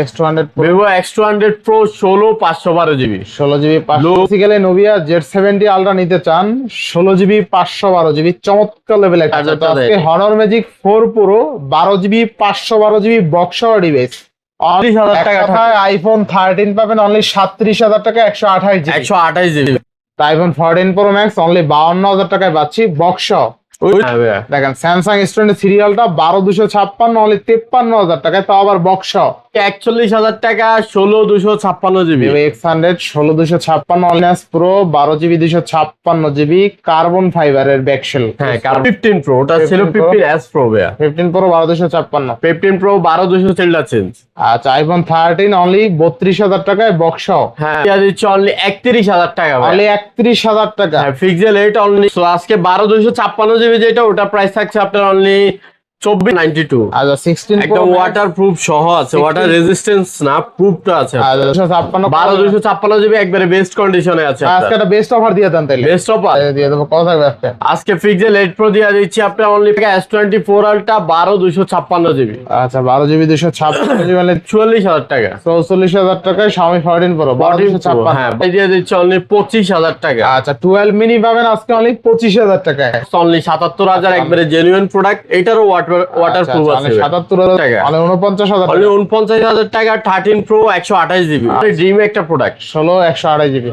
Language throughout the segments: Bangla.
X200 Pro, Vivo X200 Pro 16 512 GB 16GB basically Nubia Z70 ultra নিতে চান 16GB 512GB চমৎকার লেভেল একটা। তো আজকে Honor magic 4 Pro 12GB 512GB box device 30,000 টাকা আইফোন 13 পাবেন অনলি 37,000 টাকা 128GB 128GB। IPhone 14 Pro Max only 52,000 টাকায় পাচ্ছি বক্স। দেখেন স্যামসাং S20 সিরিয়ালটা 12256 অনলি 53,000 টাকায়, তাও আবার বক্স 41,000 টাকা 16 256GB X100 16256 only pro 12GB 256GB carbon ফাইবারের ব্যাকশেল। হ্যাঁ 15 Pro ওটা ছিল 15s Pro ভাইয়া 15 Pro 12256 15 Pro 12200 চেঞ্জ। আচ্ছা আইফোন 13 অনলি 32,000 টাকায় বক্স। হ্যাঁ এটা দিচ্ছে অনলি 31,000 টাকা ভাই অনলি 31,000 টাকা। হ্যাঁ ফিক্সড রেট অনলি। সো আজকে 12256GB যেটা ওটা প্রাইস থাকছে আপনার অনলি 2492। আচ্ছা 16 একদম ওয়াটারপ্রুফ সহ আছে, ওয়াটার রেজিস্ট্যান্স না প্রুফটা আছে। আচ্ছা 12256GB একবারে বেস্ট কন্ডিশনে আছে। আজকে একটা বেস্ট অফার দিয়ে দেন তাইলে। বেস্ট অফার দিয়ে দেব কত থাকবে আজকে? আজকে ফিক্সড রেট প্রো দিয়ে দিচ্ছি আপনার অনলি S24 আলট্রা 12256GB। আচ্ছা 12GB 256GB মানে 44,000 টাকা 44,000 টাকায় Xiaomi 14 Pro 12256। হ্যাঁ ভাই দিয়ে দিচ্ছি অনলি 25,000 টাকা। আচ্ছা 12 মিনি পাবেন আজকে অনলি 25,000 টাকায়। অনলি 77,000 একবারে জেনুইন প্রোডাক্ট। এটারও ওয়াটারপ্রুফ আছে 77,000 টাকা মানে 49,000 অনলি 49,000 টাকা 13 Pro 128GB ড্রিম একটা প্রোডাক্ট 16 128GB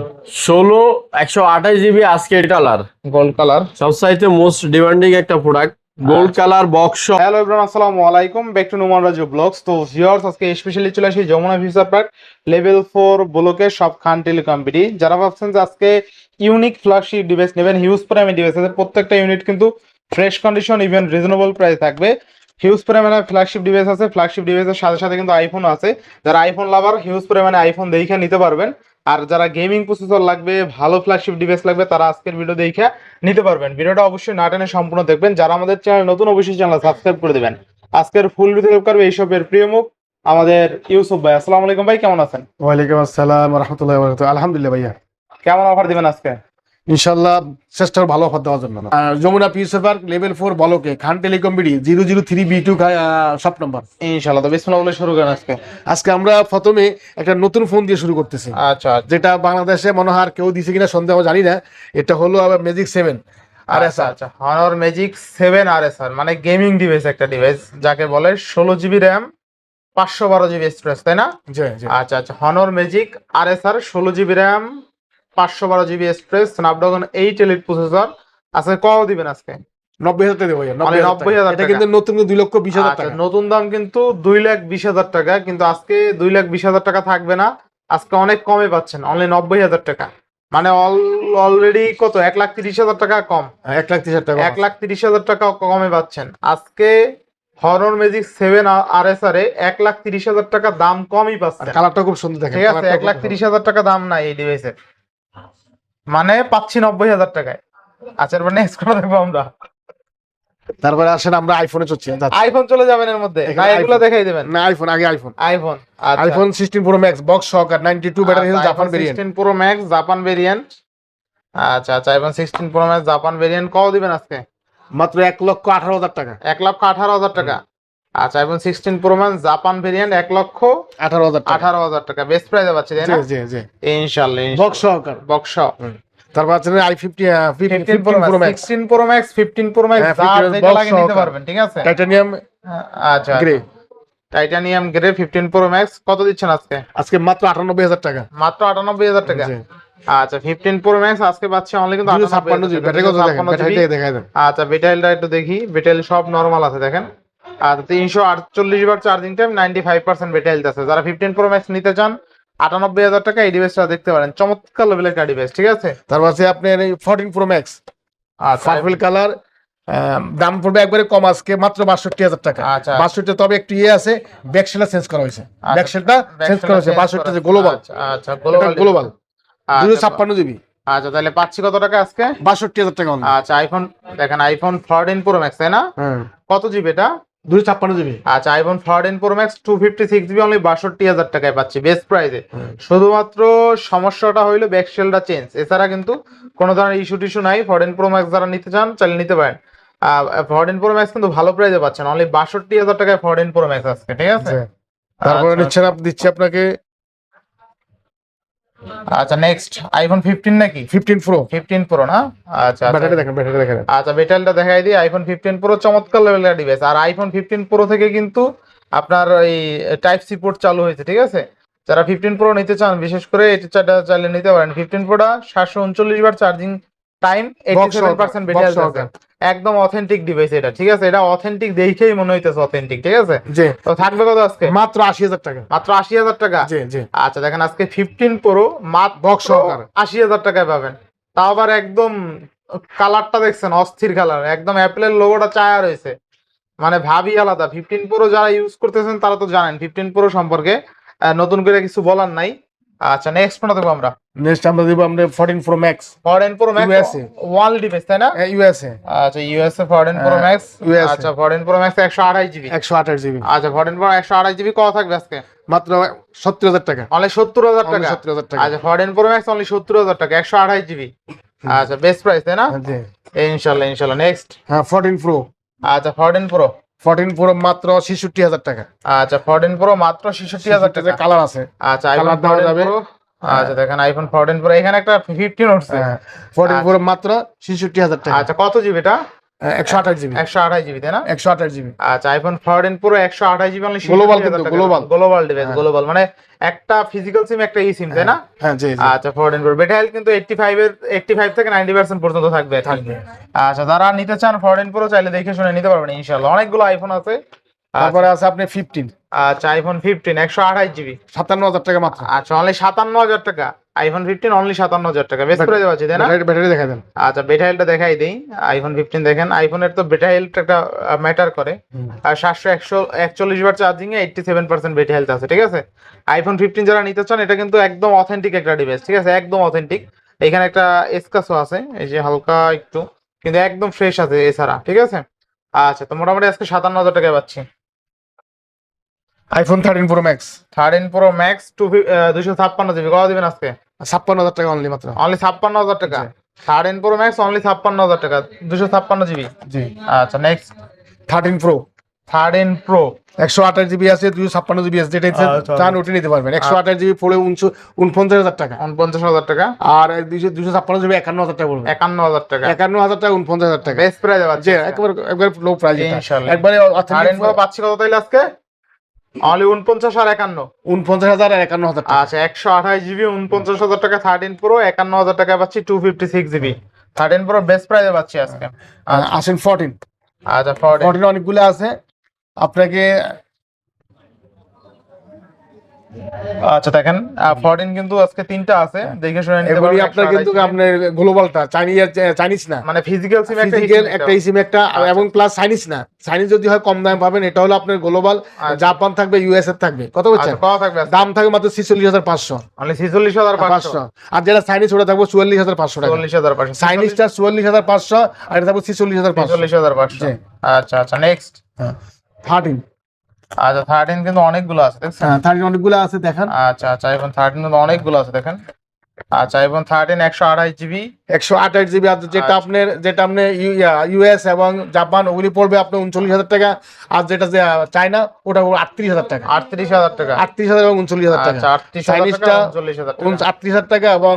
16 128GB আজকে কালার গোল্ড কালার সবচাইতে মোস্ট ডিমান্ডিং একটা product gold colour box. Hello everyone আসসালামু আলাইকুম back to Noman Raju vlogs. তো ভিউয়ার্স আজকে স্পেশালি চলে আসি যমুনা ফিউচার পার্ক লেভেল 4 ব্লকে সব খান টেলিকম্পিটি। যারা ভাবছেন যে আজকে ইউনিক ফ্ল্যাগশিপ ডিভাইস নেবেন হিউজ প্রাইমে ডিভাইস আছে, প্রত্যেকটা ইউনিট কিন্তু fresh condition even reasonable price থাকবে। হিউজ পরিমাণে ফ্ল্যাগশিপ ডিভাইস আছে, ফ্ল্যাগশিপ ডিভাইসের সাথে সাথে কিন্তু আইফোন আছে। যারা আইফোন লাভার হিউজ পরিমাণে আইফোন দেখে নিতে পারবেন। আর যারা গেমিং প্রসেসর লাগবে ভালো ফ্ল্যাগশিপ ডিভাইস লাগবে তারা আজকের ভিডিও দেখে নিতে পারবেন। ভিডিওটা অবশ্যই না টেনে সম্পূর্ণ দেখবেন। যারা আমাদের চ্যানেল নতুন অবশ্যই চ্যানেল সাবস্ক্রাইব করে দেবেন। আজকের ফুল ভিডিও করবে এইসবের প্রিয় মুখ আমাদের ইউসুফ ভাই। আসসালামু আলাইকুম ভাই, কেমন আছেন? ওয়ালাইকুম আসসালাম রাহমাতুল্লাহি ওয়া বারাকাতুহু। আলহামদুলিল্লাহ ভাইয়া, কেমন অফার দিবেন আজকে? ইনশাআল্লাহ চেষ্টা ভালো অফার দেওয়ার জন্য। যমুনা ফিউচার পার্ক লেভেল 4 বলকে খান টেলিকম্পিটি 003B2 সব নাম্বার। ইনশাআল্লাহ। তো বিসমিল্লাহ বলে শুরু করেন আজকে। আজকে আমরা প্রথমে একটা নতুন ফোন দিয়ে শুরু করতেছি। আচ্ছা যেটা বাংলাদেশে মনে হয় আর কেউ দিছে কিনা সন্দেহ জানি না। এটা হলো ম্যাজিক 7 আচ্ছা আচ্ছা হনর ম্যাজিক 7 RSR মানে গেমিং ডিভাইস, একটা ডিভাইস যাকে বলে 16GB RAM 512GB স্টোরেজ, তাই না? জি জি। আচ্ছা আচ্ছা Honor magic RSR 16GB RAM 512GB storage Snapdragon 8 elite processor. আজকে কত দিবেন আজকে? 90,000 টাকা দেবো ভাইয়া। 90,000 এটা কিন্তু নতুন 2,20,000 টাকা। নতুন দাম কিন্তু 2,20,000 টাকা, কিন্তু আজকে 2,20,000 টাকা থাকবে না। আজকে অনেক কমে পাচ্ছেন অনলি 90,000 টাকা। মানে অলরেডি কত 1,30,000 টাকা কম। 1,30,000 টাকা 1,30,000 টাকা কমে পাচ্ছেন আজকে। হনর ম্যাজিক 7 RSR এ 1,30,000 টাকা দাম কমই পাচ্ছেন। কালারটা খুব সুন্দর দেখেন। ঠিক আছে 1,30,000 টাকা দাম না এই ডিভাইসের, মানে পাচ্ছি 90,000 টাকায়। আচ্ছা এবার নেক্সট করে দেখবো আমরা। তারপরে আসেন আমরা আইফোনে চলছি। আইফোন চলে যাবেন এর মধ্যে, না এগুলো দেখাই দিবেন? না আইফোন আগে iPhone. IPhone iPhone 16 Pro Max box সহকার 92 battery health Japan variant. 16 Pro Max Japan variant. আচ্ছা আচ্ছা iPhone 16 Pro Max Japan variant কত দিবেন আজকে? মাত্র 1,18,000 টাকা। 1,18,000 টাকা। আচ্ছা iPhone 16 Pro Max Japan variant 1,18,000 টাকা বেস্ট প্রাইসে পাচ্ছি, তাই না? জি জি। ইনশাআল্লাহ বক্স সহকার বক্স। তারপর আছে i50 15 Pro Max 16 Pro Max 15 Pro Max যা যেটা লাগে নিতে পারবেন, ঠিক আছে? টাইটানিয়াম আচ্ছা grey. Titanium grey 15 Pro Max কত দিচ্ছেন আজকে? আজকে মাত্র 98,000 টাকা। মাত্র 98,000 টাকা। আচ্ছা 15 Pro Max আজকে পাচ্ছি অনলি কিন্তু 256 ব্যাটারি কত দেখেন, ব্যাটারিটা দেখাই দেন। আচ্ছা ব্যাটারিটা একটু দেখি, ব্যাটারি সব নরমাল আছে দেখেন। আর 348 বার চার্জিং টাইম 95% ব্যাটারি আছে। যারা 15 Pro Max নিতে চান 98,000 টাকা এই ডিভাইসটা দেখতে পারেন, চমৎকার লেভেলের একটা ডিভাইস, ঠিক আছে? তারপর আছে আপনার 14 Pro Max পার্পল কালার, দাম পড়বে একবারে কম আজকে মাত্র 62,000 টাকা। আচ্ছা 62 তবে একটু আছে ব্যাকশেলটা চেঞ্জ করা হয়েছে। ব্যাকশেলটা চেঞ্জ করা হয়েছে 62 গ্লোবাল। আচ্ছা গ্লোবাল 256GB। আচ্ছা তাহলে পাচ্ছি কত টাকা আজকে? 62,000 টাকা। আচ্ছা আইফোন দেখেন আইফোন 14 Pro Max, তাই না? কত জিবি এটা? 256GB। আচ্ছা iPhone 14 Pro Max 256GB only 62,000 টাকায় পাচ্ছি বেস্ট প্রাইসে। শুধুমাত্র সমস্যাটা হইলো ব্যাকশেলটা চেঞ্জ, এছাড়া কিন্তু কোনো ধরনের ইস্যু টিস্যু নাই। 14 Pro Max যারা নিতে চান চাইলে নিতে পারেন। 14 Pro Max কিন্তু ভালো প্রাইসে পাচ্ছেন অনলি 62,000 টাকায় 14 Pro Max আজকে, ঠিক আছে? তারপরে আচ্ছা, নিচ্ছেন দিচ্ছি আপনাকে আচ্ছা নেক্সট আইফোন 15 নাকি 15 প্রো 15 প্রো না? আচ্ছা ব্যাটারি দেখেন, ব্যাটারি দেখেন। আচ্ছা ব্যাটারিটা দেখাই দিই। আইফোন 15 প্রো চমৎকার লেভেলের ডিভাইস। আর আইফোন 15 প্রো থেকে কিন্তু আপনার এই টাইপ সি পোর্ট চালু হয়েছে, ঠিক আছে? যারা 15 প্রো নিতে চান বিশেষ করে এটা চাইলে নিতে পারেন। 15 প্রোটা 739 বার চার্জিং টাইম, 87% ব্যাটারি আছে। একদম অথেন্টিক ডিভাইস এটা, ঠিক আছে? এটা অথেন্টিক দেখেই মনে হইতেছে অথেন্টিক, ঠিক আছে? জি, তো থাকবে কত আজকে? মাত্র 80,000 টাকা। মাত্র 80,000 টাকা। জি জি, আচ্ছা দেখেন আজকে 15 প্রো মাত্র বক্স সহকারে 80,000 টাকায় পাবেন। তাও আবার একদম কালারটা দেখছেন অস্থির কালার, একদম অ্যাপেলের লোগোটা চায়া রয়েছে, মানে ভাবই আলাদা। 15 প্রো যারা ইউজ করতেছেন তারা তো জানেন 15 প্রো সম্পর্কে, নতুন করে কিছু বলার নাই। আচ্ছা নেক্সট কোনটা দেবো আমরা? নেক্সট আমরা দিব আমরা 14 pro max 14 pro max USA world device, তাই না? ইউএসএ। আচ্ছা ইউএসএ 14 প্রো ম্যাক্স। USA আচ্ছা 14 প্রো ম্যাক্স 128 জিবি। 128 জিবি আচ্ছা 14 প্রো 128 জিবি কত থাকবে আজকে? মাত্র 70,000 টাকা। অনলি 70,000 টাকা। 70,000 টাকা। আচ্ছা 14 প্রো ম্যাক্স অনলি 70,000 টাকা 128 জিবি। আচ্ছা বেস্ট প্রাইস, তাই না? জি ইনশাআল্লাহ ইনশাআল্লাহ। নেক্সট হ্যাঁ 14 প্রো। আচ্ছা 14 প্রো। 14 প্রো মাত্র 66,000 টাকা। আচ্ছা 14 প্রো মাত্র 66,000 টাকা। কালার আছে। আচ্ছা আইফোন কালার দেওয়া 14 যাবে। প্রো। আচ্ছা দেখেন আইফোন 14 প্রো এখানে একটা 15 উঠছে। হ্যাঁ 14 প্রো মাত্র 66,000 টাকা। আচ্ছা কত জিবি এটা? 128 জিবি। 128 জিবি, তাই না? 128 জিবি। আচ্ছা iPhone 14 pro 128 GB only Global কিন্তু, global। গ্লোবাল ডিভাইস, গ্লোবাল মানে একটা ফিজিক্যাল সিম একটা ই সিম, তাই না? হ্যাঁ জি জি। আচ্ছা 14 প্রো ব্যাটারি হেলথ কিন্তু 85 থেকে 90% পর্যন্ত থাকবে। আচ্ছা যারা নিতে চান 14 প্রো চাইলে দেখে শুনে নিতে পারবেন ইনশাআল্লাহ। অনেকগুলো আইফোন আছে। তারপরে আছে আপনি 15 আচ্ছা আইফোন 15 128 জিবি 57,000 টাকা মাত্র। আচ্ছা অনলি 57,000 টাকা। আইফোন 15 অনলি 57,000 টাকা। বেস্ট প্রাইস আছে, তাই না? ব্যাটারি দেখা দেন। আচ্ছা বেটা হেলথটা দেখাই দেই। আইফোন 15 দেখেন, আইফোনের তো বেটা হেলথ একটা ম্যাটার করে। আর 741 বার চার্জিং এ 87% বেটা হেলথ আছে, ঠিক আছে? আইফোন 15 যারা নিতে চান এটা কিন্তু একদম অথেন্টিক একটা ডিভাইস, ঠিক আছে? একদম অথেন্টিক। এখানে একটা এসকাসও আছে, এই যে হালকা একটু, কিন্তু একদম ফ্রেশ আছে এছাড়া, ঠিক আছে? আচ্ছা তো মোটামুটি আজকে 57,000 টাকায় পাচ্ছি। IPhone 13 pro max 13 pro max 256 GB কত দিবেন আজকে? 56,000 টাকা অনলি মাত্র। অনলি 56,000 টাকা। জি। 13 প্রো ম্যাক্স অনলি 56,000 টাকা 256 জিবি। জি। আচ্ছা নেক্সট 13 প্রো 13 প্রো 128 জিবি আছে, 256 জিবি আছে, যেটা ইচ্ছে আচ্ছা। চান ওটা নিতে পারবেন। 128 জিবি পড়ে 49,000 টাকা। 49,000 টাকা। আর 256 জিবি 51,000 টাকা পড়বে। 51,000 টাকা। 51,000 টাকা 49,000 টাকা। বেস্ট প্রাইস আছে। যে একবার লো প্রাইস এটা। ইনশাআল্লাহ। একবারে 13 প্রো পাচ্ছি কত তাইলে আজকে? অনলি 49 আর 51। 49,000 আর 51,000 টাকা। আচ্ছা 128 জিবি 49,000 টাকা 13 প্রো 51,000 টাকা পাচ্ছি 256 জিবি। 13 প্রো বেস্ট প্রাইসে পাচ্ছি আজকে। আসেন 14। আচ্ছা 14 14 অনেকগুলো আছে আপনাকে। আচ্ছা দেখেন 14 কিন্তু আজকে তিনটা আছে, দেখে শুনে নিতে এগুলি পারবেন। আপনার 128 কিন্তু জিবি। আপনার গ্লোবালটা চাইনিজ না, মানে ফিজিক্যাল সিম একটা ফিজিক্যাল হিসেবে একটা সিম একটা, এবং প্লাস চাইনিজ না। চাইনিজ যদি হয় কম দামে পাবেন, এটা হলো আপনার গ্লোবাল। জাপান থাকবে, ইউএসএ থাকবে। কত বলছেন? আচ্ছা কত থাকবে আজকে? দাম থাকবে মাত্র 46,500। অনলি 46,500। আর যেটা চাইনিজ ওটা থাকবে 44,500 টাকা। 44,500। চাইনিজটা 44,500 আর এটা থাকবে 46,500। 46,500। জি। আচ্ছা আচ্ছা নেক্সট 13। আচ্ছা 13 কিন্তু অনেকগুলো আছে দেখছেন। হ্যাঁ 13 অনেকগুলো আছে দেখেন। আচ্ছা আচ্ছা আইফোন 13 কিন্তু অনেকগুলো আছে দেখেন। আচ্ছা আইফোন 13 128 জিবি 128 জিবি আছে, যেটা আপনার ইউএস এবং জাপান ওগুলি পড়বে আপনার 39,000 টাকা। আর যেটা যে চায়না ওটা 38,000 টাকা। 38,000 টাকা। 38,000 এবং 39,000 টাকা। আচ্ছা 38,000 চাইনিজটা টাকা 39,000 টাকা। 38,000 টাকা এবং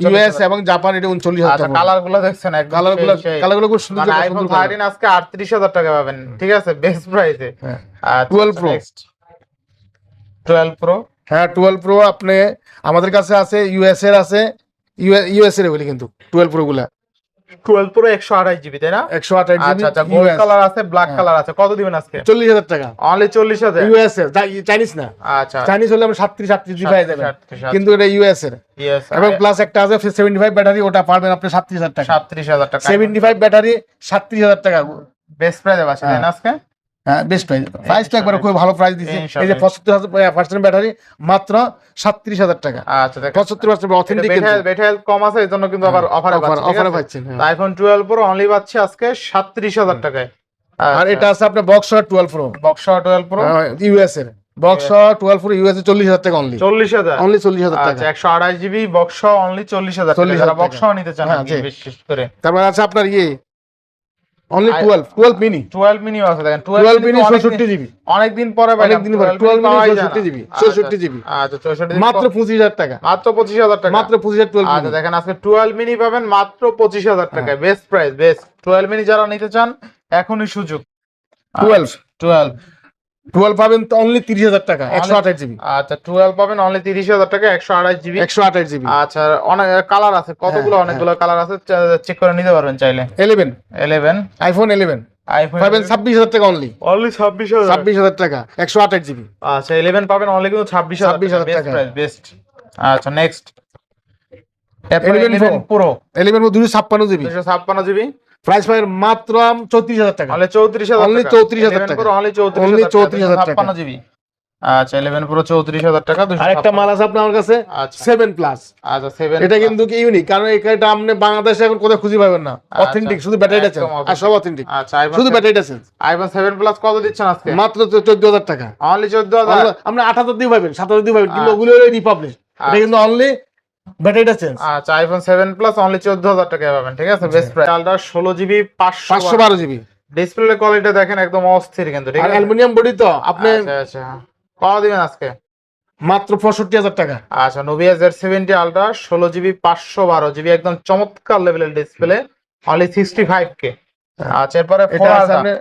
ইউএস এবং জাপান এটা 39,000 আচ্ছা টাকা। কালার গুলো দেখছেন একদম কালারগুলো খুব সুন্দর। মানে আইফোন 13 আজকে 38,000 টাকা পাবেন, ঠিক আছে? বেস্ট প্রাইসে। হ্যাঁ। আচ্ছা 12 প্রো 12 প্রো হ্যাঁ 12 প্রো আপনি আমাদের কাছে আছে, ইউএস এর আছে, ইউএস এর ওগুলি কিন্তু 12 প্রো গুলা 12 প্রো 128 জিবি, তাই না? 128 জিবি। আচ্ছা আচ্ছা গোল্ড কালার আছে, ব্ল্যাক কালার আছে, কত দিবেন আজকে? 40,000 টাকা অনলি 40,000। ইউএস এর, চাইনিজ না। আচ্ছা চাইনিজ হলে আমরা 37 জিবি পাই যাবেন, 37 কিন্তু এটা ইউএস এর। ইয়েস এবং প্লাস একটা আছে 75 ব্যাটারি, ওটা পাবেন আপনি 37,000 টাকা। 37,000 টাকা 75 ব্যাটারি 37,000 টাকা। বেস্ট প্রাইসে আছে তাই না আজকে? হ্যাঁ বেস্ট প্রাইসটা একবার খুব ভালো প্রাইস দিচ্ছে। এই যে ইনশাআল্লাহ। 75% ব্যাটারি মাত্র 37,000 টাকা। আচ্ছা দেখেন 75% অথেন্টিক বেটা হেলথ কম আছে এজন্য কিন্তু আবার অফারে অফারে পাচ্ছেন। আইফোন 12 প্রো অনলি পাচ্ছি আজকে 37,000 টাকায়। আর এটা আছে আপনার box 12 pro, box 12 pro US এর। বক্স 12 প্রো ইউএস এ 40,000 টাকা অনলি। 40,000 অনলি 40,000 টাকা। আচ্ছা 128 জিবি বক্স অনলি 40,000 টাকা। 40,000 যারা টাকা। বক্স নিতে চান হ্যাঁ, জি। বিশেষ করে। তারপর আছে আপনার অনলি 12 মিনি 12 মিনিও আছে দেখেন 12 মিনি তো 64 জিবি অনেকদিন পরে অনেক দিন পরে 12 মিনি 64 জিবি 64 জিবি আচ্ছা 64 মাত্র 25000 টাকা মাত্র 25000 টাকা মাত্র 25000 12 আচ্ছা মিনি দেখেন আজকে 12 মিনি পাবেন মাত্র 25000 টাকায় বেস্ট প্রাইস বেস্ট 12 মিনি যারা নিতে চান এখনই সুযোগ 12 12 12 পাবেন তো অনলি 30000 টাকা 128 জিবি আচ্ছা 12 পাবেন অনলি 30000 টাকা 128 জিবি 128 জিবি আচ্ছা অনেক কালার আছে কতগুলো হ্যাঁ, অনেকগুলো কালার আছে চেক করে নিতে পারবেন চাইলে 11 11 আইফোন 11 আইফোন পাবেন 26000 টাকা অনলি অনলি 26000 26000 টাকা 128 জিবি আচ্ছা 11 পাবেন অনলি কিন্তু 26000 26,000 বেস্ট টাকা। প্রাইস বেস্ট আচ্ছা নেক্সট 11 11 প্রো 11 মধ্যে 256 জিবি 256 জিবি প্রাইস পাবেন মাত্র 34000 টাকা অনলি 34000 Only 34,000 টাকা। অনলি Only 34,000 34,000 টাকা। 56 জিবি আচ্ছা 11 প্রো 34000 টাকা আরেকটা মাল আছে আপনার কাছে আচ্ছা 7 প্লাস আচ্ছা 7 এটা কিন্তু কি ইউনিক কারণ এটা আপনি বাংলাদেশে এখন কোথাও খুঁজে পাবেন না অথেন্টিক শুধু ব্যাটারিটা আছে একদম আর সব অথেন্টিক আচ্ছা আইফোন শুধু ব্যাটারিটা আছে আইফোন 7 প্লাস কত দিচ্ছেন আজকে মাত্র 14000 টাকা অনলি 14000 আপনি 8000 দিয়ে পাবেন 7000 দিয়ে পাবেন কিন্তু ওগুলো রিপাবলিশ এটা কিন্তু অনলি ব্যাটারিটা চেঞ্জ আচ্ছা আইফোন 7 প্লাস অনলি 14000 টাকায় পাবেন ঠিক আছে best price ultra 16 GB 512 GB display quality দেখেন একদম অস্থির কিন্তু ঠিক আর আছে অ্যালুমিনিয়াম বডি তো আপনি আচ্ছা আচ্ছা কত দিবেন আজকে মাত্র 65000 টাকা আচ্ছা Nubia Z70 ultra 16 GB 512 GB একদম চমৎকার লেভেলের ডিসপ্লে অনলি 65 কে আচ্ছা এরপরে এটা আছে আপনি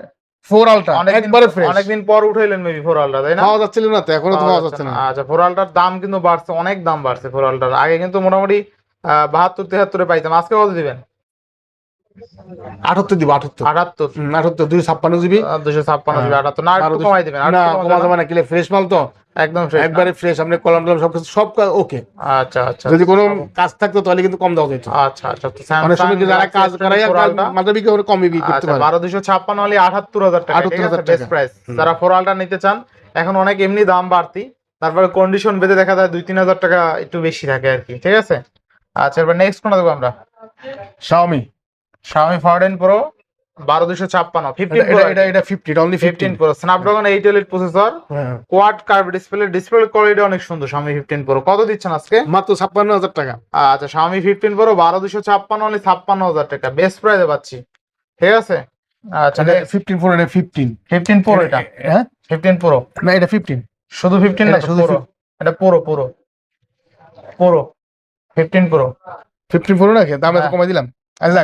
4 আলট্রা একবারে ফ্রেশ অনেকদিন পর উঠাইলেন মেবি 4 আলট্রা তাই না পাওয়া যাচ্ছিল না তো এখনো তো পাওয়া যাচ্ছে না আচ্ছা 4 আলট্রার দাম কিন্তু বাড়ছে অনেক দাম বাড়ছে 4 আলট্রার আগে কিন্তু মোটামুটি 72 73 পাইতাম আজকে কত দিবেন 78 দিব 78 78 78 256 জিবি 256 জিবি 78 না একটু কমাই দিবেন না কমা যাবে না কিলে ফ্রেশ মাল তো একদম ফ্রেশ একবারে ফ্রেশ আপনি কলম টলম সব ওকে আচ্ছা আচ্ছা যদি কোনো কাজ থাকতো তাহলে কিন্তু কম দেওয়া যেত আচ্ছা আচ্ছা তো অনেক সময় কি যারা কাজ করায় মাঝে বিকে ওরা কমই বিক্রি করতে আচ্ছা পারে 12256 হলে 78000 টাকা ঠিক আছে 78,000 বেস্ট প্রাইস যারা 4 আলট্রা নিতে চান এখন অনেক এমনি দাম বাড়তি তারপরে কন্ডিশন বেঁধে দেখা যায় 2-3000 টাকা একটু বেশি থাকে আর কি ঠিক আছে আচ্ছা এবার নেক্সট কোনটা দেখব আমরা Xiaomi Xiaomi 14 Pro 12256 15 Pro এটা 50 এটা only 15 Pro Snapdragon 8 Elite processor হ্যাঁ কোয়াড কার্ভ ডিসপ্লে কোয়ালিটি অনেক সুন্দর Xiaomi 15 Pro কত দিচ্ছেন আজকে মাত্র 56000 টাকা আচ্ছা Xiaomi 15 Pro 12256 অনলি 56000 টাকা বেস্ট প্রাইসে পাচ্ছি ঠিক আছে আচ্ছা এটা 15 Pro এটা 15 15 Pro এটা হ্যাঁ 15 Pro না এটা 15 শুধু 15 না এটা শুধু শুধু এটা পুরো 15 Pro 15 Pro নাকি দাম এত কমাই দিলাম আচ্ছা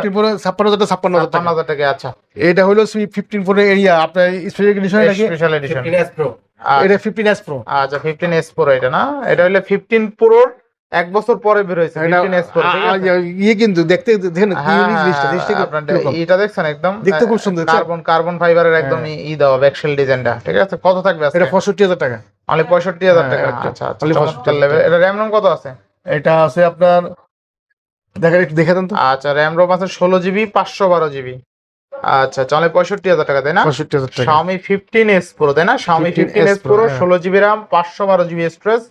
15 Pro 56000 টাকা 56000 টাকা 56000 টাকা আচ্ছা এটা হলো 15 Pro এরিয়া আপনার স্পেশাল এডিশন নাকি স্পেশাল এডিশন 15s Pro এটা 15s Pro আচ্ছা 15s Pro এটা না এটা হলো 15 Pro এক বছর পরে বের হয়েছে 15s Pro ঠিক আছে ইয়ে কিন্তু দেখতে দেখেন কি ইউনিক জিনিসটা আপনার এটা দেখছেন একদম দেখতে খুব সুন্দর কার্বন ফাইবারের একদম ই দেওয়া ব্যাকশেল ডিজাইনটা ঠিক আছে কত থাকবে আজকে এটা 65000 টাকা অনলি 65000 টাকা আচ্ছা আচ্ছা চমৎকার লেভেল এটা র‍্যাম রম কত আছে এটা আছে আপনার দেখেন একটু দেখে দেন তো আচ্ছা র‍্যাম রম আছে 16 জিবি 512 জিবি আচ্ছা চলে 65000 টাকা তাই না 65000 টাকা Xiaomi 15s Pro তাই না Xiaomi 15s Pro 16 GB RAM 512 GB storage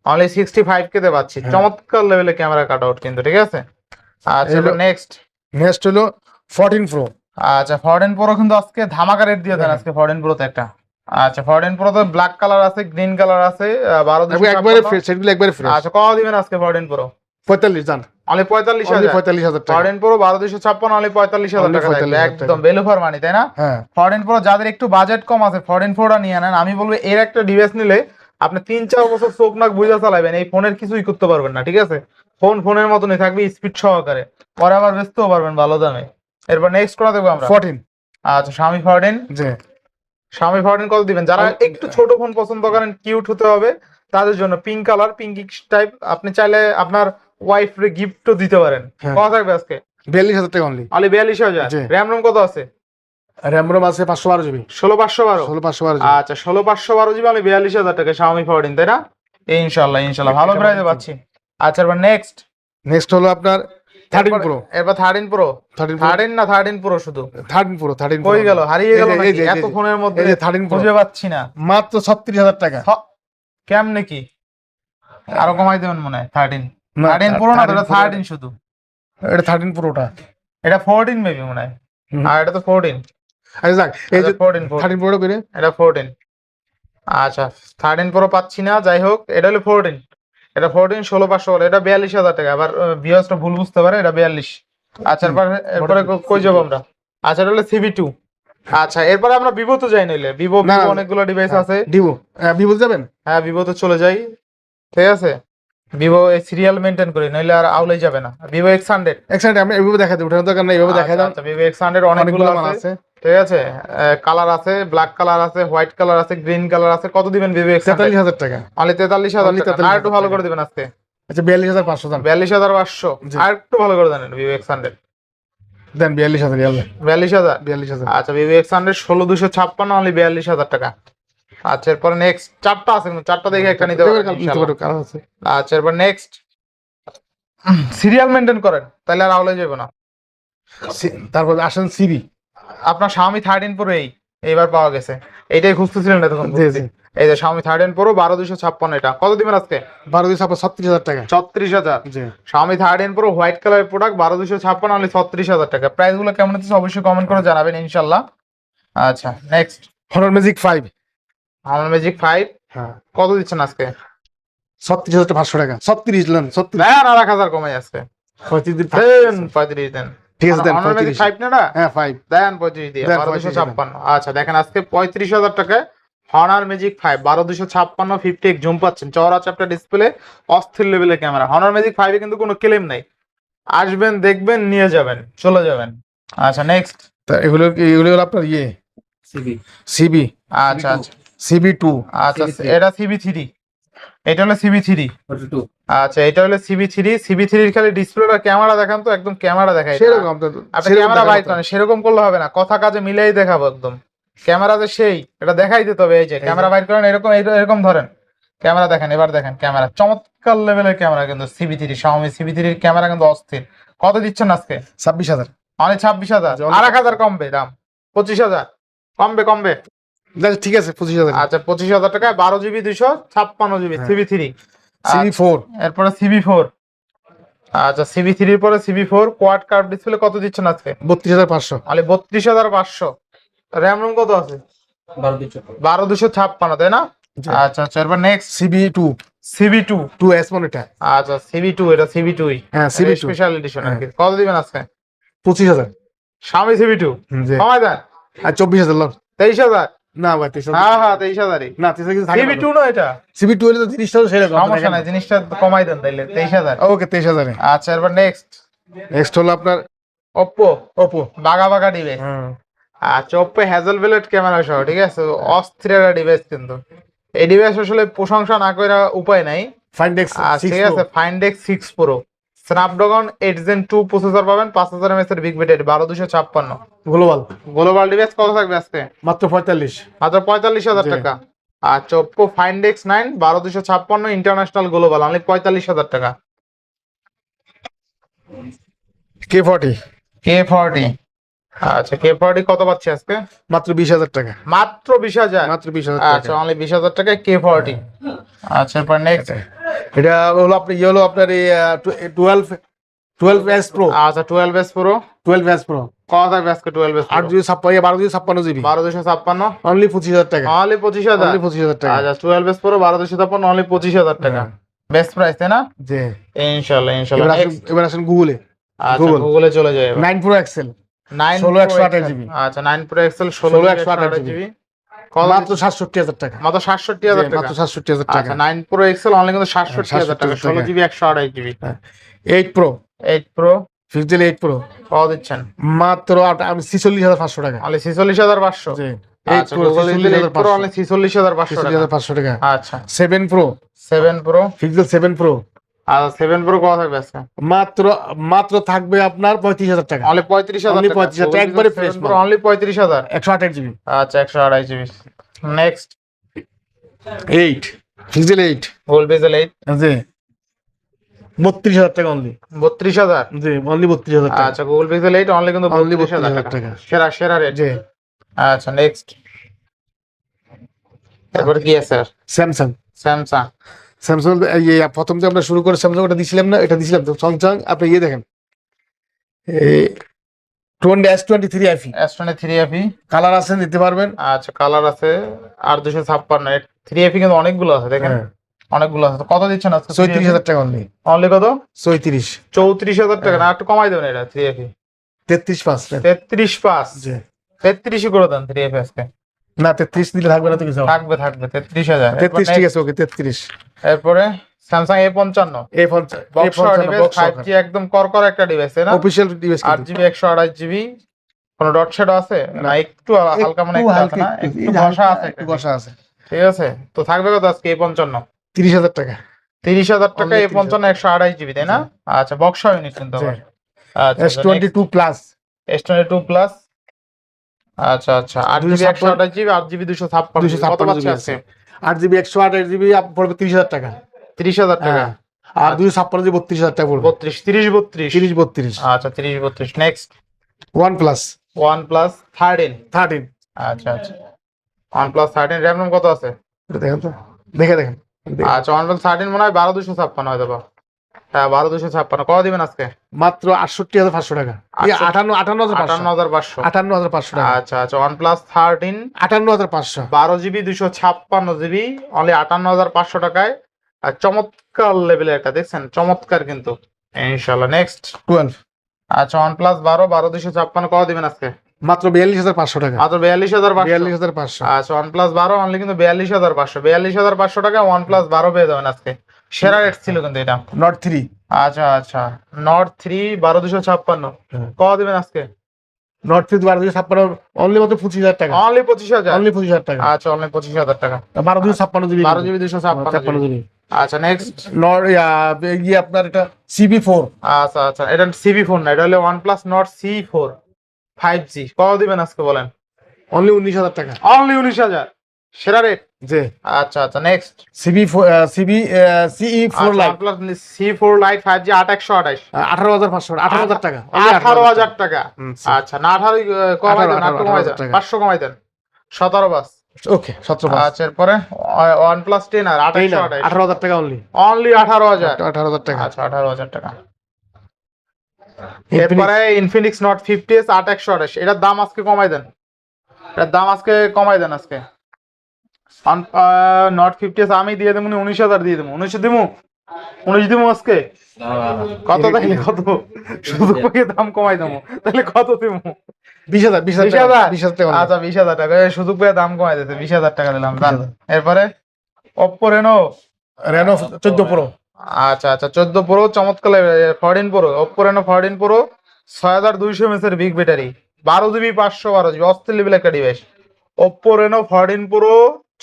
only 65 কে তে পাচ্ছি চমৎকার লেভেলে ক্যামেরা কাট আউট কিন্তু ঠিক আছে আচ্ছা নেক্সট হলো 14 Pro আচ্ছা 14 Pro কিন্তু আজকে ধামাকা রেট দিয়ে দেন আজকে 14 Pro তে একটা আচ্ছা 14 Pro তে ব্ল্যাক কালার আছে গ্রিন কালার আছে 12 একবারে ফ্রেশ সেগুলো একবারে ফ্রেশ আচ্ছা কত দিবেন আজকে 14 Pro 45 জান অনলি 45000 টাকা 14 Pro 12256 অনলি 45000 টাকা থাকবে একদম ভ্যালু ফর মানি তাই না হ্যাঁ 14 Pro যাদের একটু বাজেট কম আছে 14 Pro টা নিয়ে নেন আমি বলবো এর একটা ডিভাইস নিলে আপনি 3-4 বছর চোখ নাক বুঝা চালাবেন এই ফোনের কিছুই করতে পারবেন না ঠিক আছে ফোনের মতনই থাকবে স্পিড সহকারে পরে আবার বেচতেও পারবেন ভালো দামে এরপর নেক্সট কোনটা দেখবো আমরা 14 আচ্ছা Xiaomi 14 জি Xiaomi 14 কত দিবেন যারা একটু ছোট ফোন পছন্দ করেন কিউট হতে হবে তাদের জন্য পিঙ্ক কালার পিঙ্কিশ টাইপ আপনি চাইলে আপনার ওয়াইফ রে গিফটও দিতে পারেন কত থাকবে আজকে 42000 টাকা অনলি অনলি 42000 র‍্যাম রম কত আছে র‍্যাম রম আছে 512 জিবি 16512 16512 জিবি আচ্ছা 16512 জিবি অনলি 42000 টাকা Xiaomi 14 তাই না ইনশাআল্লাহ ভালো প্রাইসে পাচ্ছি আচ্ছা এবার নেক্সট হলো আপনার 13 Pro এরপর 13 Pro 13 না 13 Pro শুধু 13 Pro কই গেল হারিয়ে গেল নাকি এত ফোনের মধ্যে এই যে 13 Pro খুঁজে পাচ্ছি না মাত্র 36000 টাকা কেমনে কি আরো কমাই দেবেন মনে হয় 13 Pro না এটা 13 শুধু এটা 13 Pro টা এটা 14 মেবি মনে হয় আর এটা তো 14 আচ্ছা যাক এই যে 14 13 Pro টা করে এটা 14 আচ্ছা 13 Pro পাচ্ছি না যাই হোক এটা হলো 14 এটা 14 16500 এটা 42000 টাকা আবার ভিউয়ার্সটা ভুল বুঝতে পারে এটা 42 আচ্ছা এরপরে কই যাব আমরা আচ্ছা এটা হলো সিবি2। আচ্ছা এরপরে আমরা ভিভো তো যাই নইলে ভিভো না, না। অনেকগুলো ডিভাইস আছে। ভিভো ভিভো যাবেন হ্যাঁ ভিভোতে চলে যাই, ঠিক আছে। ভিভো এই সিরিয়াল মেনটেন করি নইলে আর আউলাই যাবে না। ভিভো X100, একসাথে আমি এইভাবে দেখাতে উঠানোর দরকার নাই, এইভাবে দেখাই দাও। আচ্ছা ভিভো X100 অনেকগুলো মাল আছে, আছে, ঠিক আছে। কালার আছে, ব্ল্যাক কালার আছে, হোয়াইট কালার আছে, গ্রিন কালার আছে। কত দিবেন ভিভো X100? 43,000 টাকা। অনলি 43,000 Only টাকা। 43,000 আর একটু ভালো করে দিবেন আজকে। আচ্ছা 42,500 দাম 42,500। জি। আর একটু ভালো করে দেন ভিভো X100। দেন 42,000 ইয়াল্লা 42,000। 42,000। আচ্ছা ভিভো X100 16,256 অনলি 42,000 টাকা। আচ্ছা এরপর নেক্সট চারটা আছে, কিন্তু চারটা দেখে একটা নিতে পারবেন ইনশাআল্লাহ। কালার আছে। আচ্ছা এরপর নেক্সট সিরিয়াল মেনটেন করেন তাহলে আর আউলাই যাবে না। তারপর আসেন সিবি। আপনার Xiaomi 13 Pro এইবার পাওয়া গেছে, এইটাই খুঁজতেছিলেন না তখন? জি জি। এই যে Xiaomi 13 Pro 12,256, এটা কত দিবেন আজকে? 36,000 টাকা। 36,000। জি। Xiaomi 13 Pro হোয়াইট কালারের প্রোডাক্ট 12,256 অনলি 36,000 টাকা। প্রাইস গুলো কেমন হচ্ছে অবশ্যই কমেন্ট করে জানাবেন ইনশাআল্লাহ। আচ্ছা next Honor magic 5। Honor Magic 5 হ্যাঁ কত দিচ্ছেন আজকে? 36,500 টাকা। 36 লেন 36। দেন আর 1,000 কমাই আজকে। 35 দিন দেন 35 দেন। ঠিক আছে দেন Honor Magic 35। 5 না? হ্যাঁ 5। দেন 35 দিয়ে দেন 12,256। আচ্ছা দেখেন আজকে 35,000 টাকায় Honor Magic 5 12,256 50 জুম পাচ্ছেন, চওড়া চ্যাপ্টা ডিসপ্লে, অস্থির লেভেলের ক্যামেরা। Honor Magic 5 এ কিন্তু কোনো ক্লেম নাই, আসবেন দেখবেন নিয়ে যাবেন চলে যাবেন। আচ্ছা নেক্সট। তা এগুলো হলো আপনার ইয়ে সিবি। আচ্ছা আচ্ছা সিবি2। আচ্ছা এটা CB3, এটা হলো CB3। আচ্ছা এটা হলো CB3 এর খালি ডিসপ্লেটা ক্যামেরা দেখান তো, একদম ক্যামেরা দেখাই সেরকম আপনার আপনি ক্যামেরা বাইর করেন, সেরকম করলে হবে না, কথা কাজে মিলাই দেখাবো একদম। ক্যামেরা যে সেই এটা দেখাই দিতে হবে। এই যে ক্যামেরা বাইর করেন, এরকম এরকম ধরেন, ক্যামেরা দেখেন, এবার দেখেন ক্যামেরা চমৎকার লেভেলের ক্যামেরা কিন্তু CB3 Xiaomi CB3 এর ক্যামেরা কিন্তু অস্থির। কত দিচ্ছেন আজকে? 26,000। অনেক 26,000। আর 1,000 কমবে দাম, 25,000 কমবে। ঠিক আছে 25,000। আচ্ছা 25,000 টাকায় 12GB 256GB CB3। সিবি4। এরপরে CB4। আচ্ছা CB3 এর পরে CB4 কোয়াড কার্ভ ডিসপ্লে কত দিচ্ছেন আজকে? 32,500। মানে 32,500। র্যাম রোম কত আছে? 12,256 তাই না? জি। আচ্ছা আচ্ছা এরপর নেক্সট সিবি2 CB2। 2S monitor. আচ্ছা CB2 এটা CB2 হ্যাঁ সিবি2 স্পেশাল এডিশন আর কি। কত দিবেন আজকে? 25,000। Xiaomi CB2 জি। কমাই দেন। আর 24,000 লন। 23,000। না ভাই 23,000। হ্যাঁ 23,000ই। না 23,000 কিছু থাকে CB2 না এটা? সিবি2 হলে তো জিনিসটা সেরকম সমস্যা নাই, জিনিসটা কমাই দেন তাইলে 23,000। ওকে 23,000 এ। আচ্ছা এরপর নেক্সট নেক্সট হলো আপনার Oppo ওপো। বাগা ডিভাইস। হ্যাঁ আচ্ছা Oppo হ্যাজেল ভেলভেট ক্যামেরা সহ, ঠিক আছে, অস্থির একটা ডিভাইস কিন্তু। এই ডিভাইস আসলে প্রশংসা না কইরা উপায় নাই। ফাইন্ডেক্স ঠিক আছে Find X6 Pro Snapdragon 8 Gen 2 processor পাবেন, 5000 mAh এর বিগ ব্যাটারি, 12,256। গ্লোবাল ডিভাইস কত থাকবে আজকে? মাত্র 45। মাত্র 45,000 জি। টাকা। আচ্ছা Oppo Find X9 12,256 international global only 45,000 টাকা। K40 K40। আচ্ছা K40 কত পাচ্ছি আজকে? মাত্র 20,000 টাকা। মাত্র 20,000। মাত্র 20,000 আচ্ছা টাকা। অনলি 20,000 টাকায় K40। আচ্ছা এরপর নেক্সট। এটা হলো আপনার ইয়ে হলো আপনার এই 12S Pro। আচ্ছা 12S Pro 12S Pro কত থাকবে আজকে? 12S Pro 1256 জিবি 12,256 অনলি 25,000 টাকা। অনলি 25,000। অনলি 25,000 টাকা। আচ্ছা 12S Pro 12,256 অনলি 25,000 টাকা। হ্যাঁ। বেস্ট প্রাইস তাই না? জি। ইনশাআল্লাহ এবার Next। এবার আসেন গুগলে। আচ্ছা Google। গুগলে চলে যাই এবার। 9 Pro XL 9 16 Pro 128 XL। GB. আচ্ছা 9 Pro XL 16 128 জিবি। মাত্র 67,000 টাকা। মাত্র 67,000 জি, টাকা। মাত্র 67,000 টাকা। আচ্ছা 9 Pro XL অনলি কিন্তু 67,000 টাকা, 16 GB 128 GB. 8 Pro 8 Pro Pixel 8 Pro কত দিচ্ছেন? মাত্র আমি 46,500 টাকা। অনলি 46,500। জি। 8 আচ্ছা Pro Google Pixel 8 Pro only 46,500 টাকা। 46,500 টাকা। আচ্ছা 7 Pro 7 Pro। Pixel 7 Pro আচ্ছা 7 Pro কত থাকবে আজকে? মাত্র থাকবে আপনার 35,000 টাকা। অনলি 35,000 Only টাকা। 35,000 টাকা, একবারে fresh মাল। অনলি 35,000। 128 জিবি। আচ্ছা 128 GB. Next 8 Pixel 8 Google Pixel 8 জি 32,000 টাকা অনলি। 32,000। জি অনলি 32,000 টাকা। আচ্ছা Google Pixel 8 অনলি কিন্তু Only 32,000 32,000 টাকা। টাকা। সেরা রেট। জি। আচ্ছা নেক্সট। এরপর কি আছে স্যার? স্যামসাং স্যামসাং প্রথম যে আমরা শুরু করে স্যামসাং ওটা দিছিলাম না, এটা দিছিলাম তো স্যামসাং। আপনি দেখেন এই S23 FE S23 FE। Colour আছে নিতে পারবেন। আচ্ছা কালার আছে আর 256 3 FE কিন্তু অনেকগুলো আছে দেখেন, হ্যাঁ। অনেকগুলো আছে। কত দিচ্ছেন আজকে? 34,000 টাকা অনলি। অনলি কত? 34 34,000 টাকা। না একটু কমাই দেবেন এটা 3 FE। 33.5 33.5 জি 33 করে দেন 3fs কে। না 33 দিলে থাকবে না তো কিছু থাকবে 33,000। 33 ঠিক আছে ওকে 33 এরপরে Samsung A55 box device 5G একদম করকর একটা ডিভাইস তাই না? Official device 8GB 128GB। কোনো ডট শ্যাডো আছে না? একটু হালকা মানে একটু একটু আছে হালকা না? একটু ঘষা আছে একটু একটা। ঘষা আছে ঠিক আছে, তো থাকবে কত আজকে A55? 30,000 টাকা 30,000 টাকা Only A55 128GB তাই না? আচ্ছা বক্স ইউনিট কিন্তু জি। আবার। আচ্ছা S22 প্লাস S22 প্লাস। আচ্ছা 8GB 128GB 8GB 256 কত পাচ্ছি আজকে? 8GB 128GB পড়বে 30,000 টাকা 30,000 টাকা। হ্যাঁ আর 256 32,000 টাকা পড়বে 32 32 আচ্ছা 32 নেক্সট OnePlus OnePlus 13। 13 আচ্ছা OnePlus 13 র্যাম রম কত আছে? এটা দেখেন তো দেখেন আচ্ছা OnePlus 13 মনে হয় 12256 হয়তো বা। হ্যাঁ 12256 কত দিবেন আজকে? মাত্র 68,500 টাকা 58,500 58,500 টাকা আচ্ছা OnePlus 13 58,500 12GB 256GB অনলি 58,500 টাকায়। আর চমৎকার লেভেলের একটা দেখছেন, চমৎকার কিন্তু ইনশাআল্লাহ। নেক্সট 12 আচ্ছা OnePlus 12 কত দিবেন আজকে? মাত্র 42,500 টাকা মাত্র 42,500। 42,500 আচ্ছা OnePlus 12 অনলি কিন্তু 42,500 টাকা OnePlus 12 পেয়ে যাবেন আজকে। সেরা রেট ছিল কিন্তু এটা। Note 3 আচ্ছা Note 3 12,256 কত দিবেন আজকে? Note 3 12,256 অনলি মাত্র 25,000 টাকা অনলি 25,000। অনলি 25,000 টাকা আচ্ছা অনলি 25,000 টাকা 12,256 জিবি 12GB 256 জিবি আচ্ছা নেক্সট আপনার এটা CB4 আচ্ছা এটা CB4 না, এটা হলো OnePlus Nord C4 5G কত দিবেন আজকে বলেন? অনলি 19,000 টাকা অনলি 19,000 সেরা রেট। জি আচ্ছা next CE4 light OnePlus C4 Lite 5G 8128 18,500 টাকা 18,000 টাকা। আচ্ছা না 18 কমাই দেন, 18,000 একটু কমাই দেন, 500 কমাই দেন, 17 বাস। ওকে 17 আচ্ছা এরপরে OnePlus 10 আর 2828 18,000 টাকা অনলি অনলি 18,000 টাকা আচ্ছা 18,000 টাকা। এরপরে Infinix Note 50s 8128 এটার দাম আজকে কমাই দেন, এটার দাম আজকে কমাই দেন আজকে। Note 50s আমি দিয়ে দেবো 19,000 দিয়ে দেবো, 19 দিমু 19 দিমু আজকে। কত তাইলে কত? শুধু করে দাম কমাই দেবো তাহলে কত দিমু? 20,000 20,000 টাকা আচ্ছা 20,000 টাকা সুযোগ পেয়ে দাম কমাই দিতে 20,000 টাকা দিলাম। এরপরে Oppo Reno 14 Pro আচ্ছা 14 Pro চমৎকার 14 Pro Oppo Reno 14 Pro 6200 mAh এর বিগ ব্যাটারি 12GB 512GB অস্থির লেভেল একটা device. Oppo Reno 14 Pro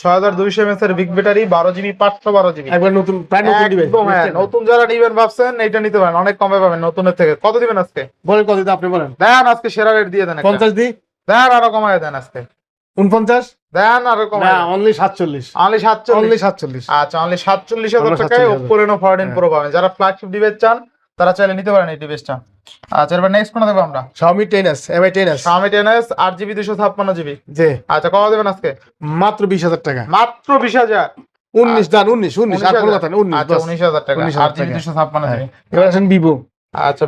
6200 mAh এর বিগ ব্যাটারি 12GB 512GB একবার নতুন প্রায় নতুন ডিভাইস একদম হ্যাঁ, নতুন যারা নিবেন ভাবছেন এটা নিতে পারেন, অনেক কমে পাবেন নতুনের থেকে। কত দিবেন আজকে বলেন কত দিতে আপনি বলেন? দেন আজকে সেরা রেট দিয়ে দেন 50 দি দেন আরো কমায় দেন আজকে 49 দেন আরো কমায় না অনলি 47 অনলি 47 অনলি 47 আচ্ছা অনলি 47,000 টাকায় Oppo Reno 14 Pro পাবেন। যারা ফ্ল্যাগশিপ ডিভাইস চান তারা চাইলে নিতে পারেন এই ডিভাইসটা। আচ্ছা এবার নেক্সট কোন দেখব আমরা? Xiaomi 10s Mi 10s Xiaomi 10s 8GB 256GB জি আচ্ছা কত দেবেন আজকে? মাত্র 20,000 টাকা মাত্র 20,000 19 দান 19 আর কোনো কথা না 19 আচ্ছা 19,000 টাকা 19,000 8GB 256GB। এবার আসেন Vivo আচ্ছা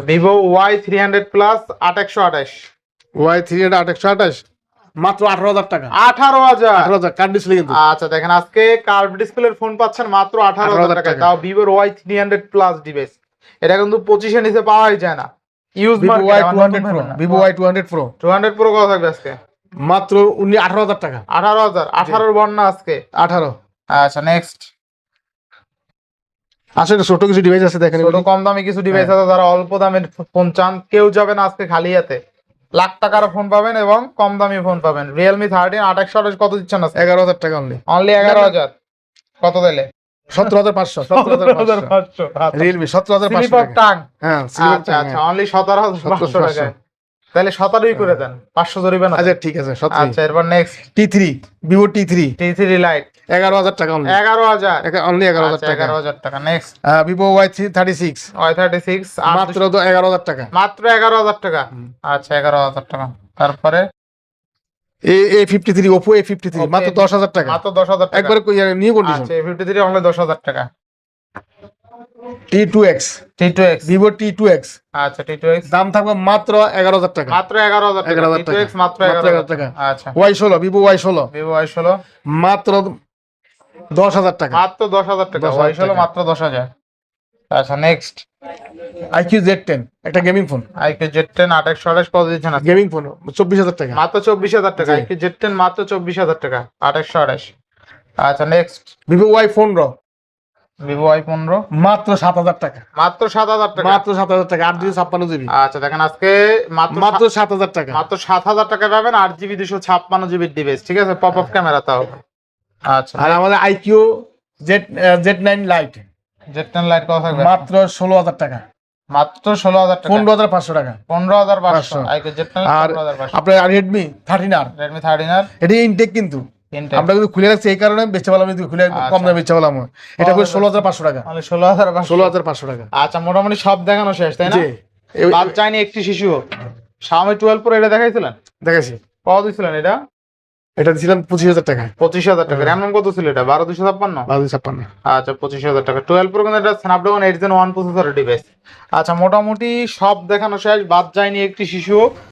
Vivo Y300 Plus 8128 Y300 828 মাত্র 18,000 টাকা 18,000 18,000 কার্ড ডিসপ্লে কিন্তু আচ্ছা দেখেন আজকে কার্ভ ডিসপ্লের ফোন পাচ্ছেন মাত্র 18,000 টাকায়, টাকা। তাও Vivo Y300 Plus ডিভাইস। এটা কিন্তু 25 এর নিচে পাওয়াই যায় না। Use Vivo market Y200 Pro Vivo Y200 Pro 200 Pro কত থাকবে আজকে? মাত্র 18,000 টাকা 18,000 18 বন্যা আজকে। 18 আচ্ছা নেক্সট আসলে ছোট কিছু ডিভাইস আছে দেখেন ছোট কম দামি কিছু ডিভাইস আছে, যারা অল্প দামের ফোন চান কেউ যাবে না আজকে খালি হাতে। লাখ টাকার ফোন পাবেন এবং কম দামি ফোন পাবেন। Realme 13 828 কত দিচ্ছেন আজকে? 11,000 টাকা অনলি অনলি 11,000 কত দিলে? 17,500 17,500 Realme 17,500 স্লিপ অফ টাকা টাং হ্যাঁ আচ্ছা অনলি 17,500 টাকায়। তাহলে 17ই করে দেন, 500 জরিমানা। আচ্ছা ঠিক আছে 17 আচ্ছা এরপর next T3 Vivo T3 T3 Lite 11,000 টাকা অনলি 11,000 অনলি 11,000 আচ্ছা টাকা 11,000 টাকা। নেক্সট Vivo Y36 Y36 মাত্র 11,000 টাকা মাত্র 11,000 টাকা আচ্ছা 11,000 টাকা। তারপরে A53 Oppo A53 মাত্র 10,000 টাকা মাত্র 10,000 টাকা একবার নিউ কন্ডিশন আচ্ছা A53 অনলি 10,000 টাকা। T2X T2X Vivo T2X আচ্ছা T2X দাম থাকবে মাত্র 11,000 টাকা মাত্র 11,000 টাকা। 11,000 টাকা T2X মাত্র 11,000 টাকা। আচ্ছা Y16 Vivo Y16 Vivo Y16 মাত্র 10,000 টাকা মাত্র 10,000 টাকা। 10,000 Y16 টাকা। মাত্র 10,000। আচ্ছা নেক্সট আইকিউ Z10 একটা গেমিং ফোন, আইকিউ Z10 828 কত দিচ্ছেন আজকে? গেমিং ফোন 24,000 টাকা। মাত্র 24,000 টাকা। জি। আইকিউ Z10 মাত্র 24,000 টাকা 828। আচ্ছা next Vivo Y15 Vivo Y15 মাত্র 7,000 টাকা, মাত্র 7,000 টাকা। মাত্র 7,000 টাকা, 8 GB 56 GB, আচ্ছা দেখেন আজকে মাত্র মাত্র 7,000 টাকা। মাত্র 7,000 টাকা পাবেন 8GB 256GB ডিভাইস, ঠিক আছে? পপ আপ ক্যামেরা তাও। আচ্ছা আর আমাদের IQ Z9 light Z10 light কত থাকবে? মাত্র 16,000 টাকা, মাত্র 16,000 টাকা। 15,500 টাকা। 15,500 আইকিউ Z10 আর 15,500। আপনার Redmi 13R Redmi 13R এটি ইনটেক, কিন্তু Intel আমরা কিন্তু খুলে রাখছি এই কারণে বেচতে পারলাম, যদি খুলে কম দামে বেচতে পারলাম। এটা করে 16,500 টাকা, মানে 16,500। 16,500 টাকা। আচ্ছা মোটামুটি সব দেখানো শেষ তাই না? জি বাদ চাইনি একটি শিশু। Xiaomi 12 Pro এটা দেখাইছিলেন? দেখাচ্ছি, কত দিছিলেন এটা? এটা দিছিলাম 25,000 টাকা, 25,000 টাকা। RAM কত ছিল এটা? 12,256। 5256। আচ্ছা 25,000 টাকা। 12 Pro কিন্তু এটা Snapdragon 8 Gen 1 প্রসেসরের ডিভাইস। আচ্ছা মোটামুটি সব দেখানো শেষ, বাদ যায়নি একটি শিশু।